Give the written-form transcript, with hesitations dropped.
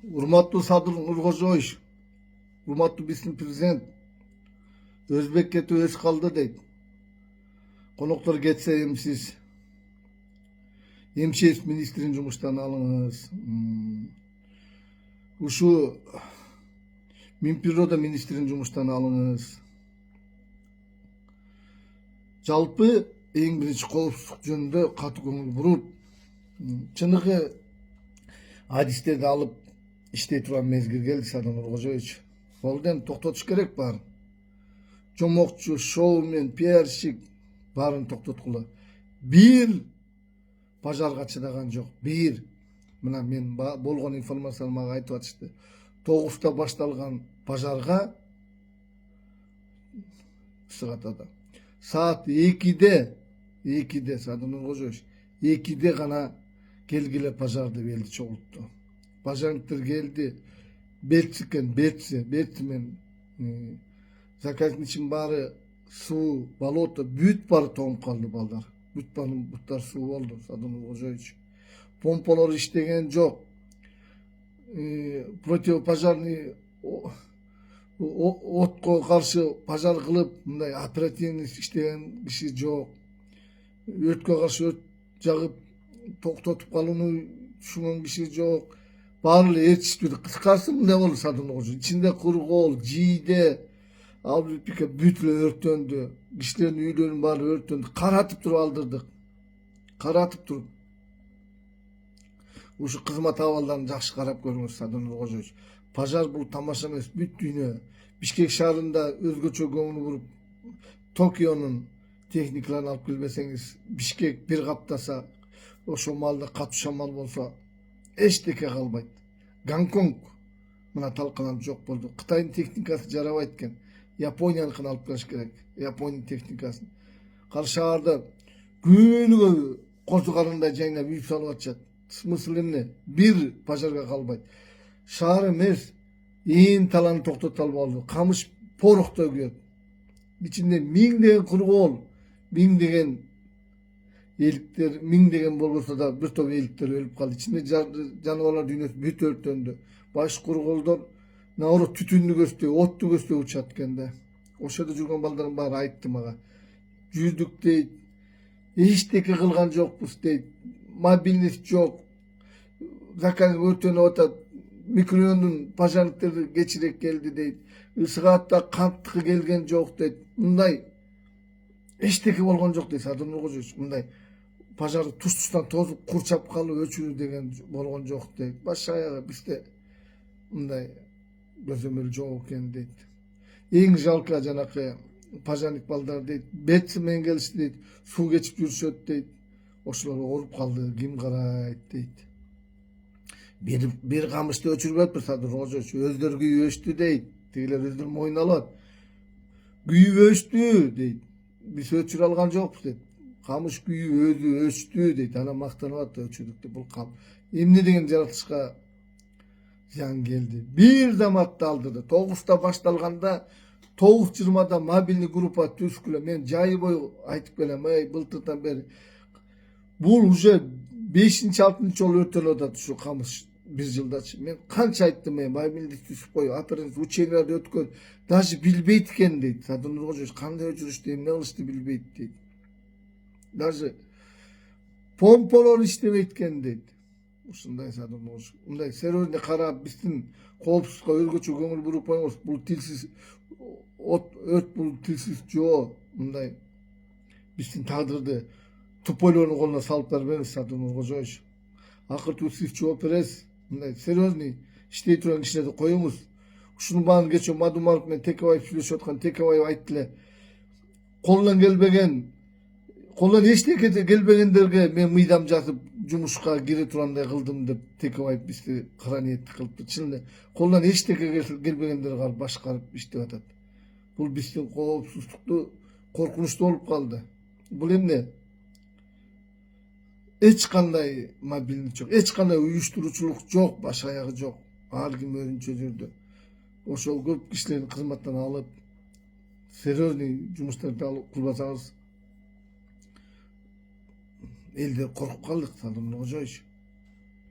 Урматтуу Садыр Нуркожоевич, урматтуу биздин президент, Өзбек кетип өз калды дейт. Коноктор кетсе эмсиз министрин жумуштан алыңыз. Ушу Минприрода министрин жумуштан алыңыз. Жалпы эң биринчи коопсуздук жөнүндө катуу көңүл буруп, чыныгы адистерди алып иштей турган мезгил келди. Садыр Нуркожоевич, болду эми токтотуш керек баарын. Жомокчу, шоумен, пиарщик баарын токтоткула. Бир пожарга чыдаган жок. Бир. Мына мен болгон информацияны мага айтып атышты. 9-та башталган пожарга Сыгатада саат 2'de Садыр Нуркожоевич 2'de гана келгиле пожар деп элди чогултту. Пожарниктер келди. Бетси мен заказдын ичин баары суу, болото, бүт баары тоңуп калды балдар. Бүт буттар суу болду. Садыр Нуркожоевич, помпалар иштеген жок. Противопожарный отко каршы пожар кылып, мындай оперативный иштеген киши жок. Өрткө каршы өрт жагып токтотуп калууну түшүнгөн киши жок. Баары эле этиштүү. Кыскасы мындай болду Садыр Нуркожоевич. Ичинде кургол, жийде, ал пике бүт эле өрттөндү. Кишилердин үйлөрүнүн баары өрттөндү. Каратып туруп алдырдык. Каратып туруп. Ушу кызмат абалдарын жакшы карап көрүңүз Садыр Нуркожоевич. Пожар бул тамаша эмес, бүт дүйнө. Бишкек шаарында өзгөчө көңүл буруп, Токионун техникаларын алып келбесеңиз, Бишкек бир каптаса, ошол маалда катуу шамал болсо эчтеке калбайт. Гонконг мына талкаланып жок болду. Кытайдын техникасы жарабайт экен. Японияныкын алып келиш керек. Япониянын техникасын. Кар шаарда күнүгө козу карындай жайнап үй салып атышат. Смысл эмне? Бир пожарга калбайт. Шаар эмес, ээн талааны токтото албалуу. Камыш порох төгөт. Ичинде миңдеген кургол, миңдеген эликтер, миңдеген болбосо да бир топ эликтер өлүп калды. Ичинде жаныбарлар дүйнөсү бүт өрттөндү. Баш курголдор наоборот түтүндү көздөй, отту көздөй учат экен да. Ошодо жүргөн балдардын баары айтты мага. Жүрдүк дейт, эчтеке кылган жокпуз дейт. Мобильность жок. Заказ өртөнүп атат. Микрорайондун пожарниктери кечирээк келди дейт. Сыгатта канттыкы келген жок дейт. Мындай эчтеке болгон жок дейт Садыр Нуркожоевич. Мындай пожарды туш-туштан тозуп курчап калып өчүрүү деген болгон жок дейт. Баш аягы бизде мындай көзөмөл жок экен дейт. Эң жалко жанакы пожарник балдар дейт. Бетси менен келишти дейт. Суу кечип жүрүшөт дейт. Ошолор ооруп калды. Ким карайт дейт. Бир камышты өчүрүп атпыр Садыр Нуркожоевич. Өздөрү күйүп дейт. Тигилер өздөрү мойнуна алат. Күйүп өчтү дейт. Биз өчүрө алган жокпуз дейт. Камыш күйүп өзү өчтү дейт. Анан мактанып атты өчүрдүк деп. Бул кам. Эмне деген жаратылышка зыян келди. Бир заматты алдырды. 9'та башталганда 9:20 мобильный группа түзгүлө. Мен жайы бою айтып келем. Былтырдан бери. Бул уже 5-6 жолу өртөнүп атат ушу камыш бир жылдачы. Мен канча айттым, мобильный түзүп кой, оператив ученияларды өткөн, даже билбейт экен дейт. Садыр Нуркожоевич кандай өчүрүштү, эмне кылышты билбейт дейт. Даже помпалар иштебейт экен дейт. Ушундай Садыр Нуркожоевич. Мындай серверине карап биздин коопсуздукка өзгөчө көңүл буруп коюңуз. Бул тилсиз өрт, бул тилсиз жоо. Мындай биздин тагдырды тупойлордун колуна салып бербеңиз Садыр Нуркожоевич. Акыртуу сиз жооп бересиз. Мындай серьезный иштей турган кишилерди коюңуз. Ушунун баарын кечээ Мадумаров менен Текебаев сүйлөшүп аткан. Текебаев айтты эле. Колунан эчтеке келбегендерге мен мыйдам жазып жумушка кире тургандай кылдым деп Текебаев бизди кара ниеттүү кылыптыр. Чын эле колунан эчтеке келбегендерге башкарып иштеп атат. Бул биздин коопсуздукту коркунучтуу болуп калды. Бул эмне? Эч кандай мобильный жок, эч кандай уюштуруучулук жок, баш аягы жок. Ар ким өзүнчө жүрдү. Ошол көп кишилердин кызматтан алып, серьезный жумуштарды алып кылбасаңыз элдер коркуп калдык Садыр Нуркожоевич.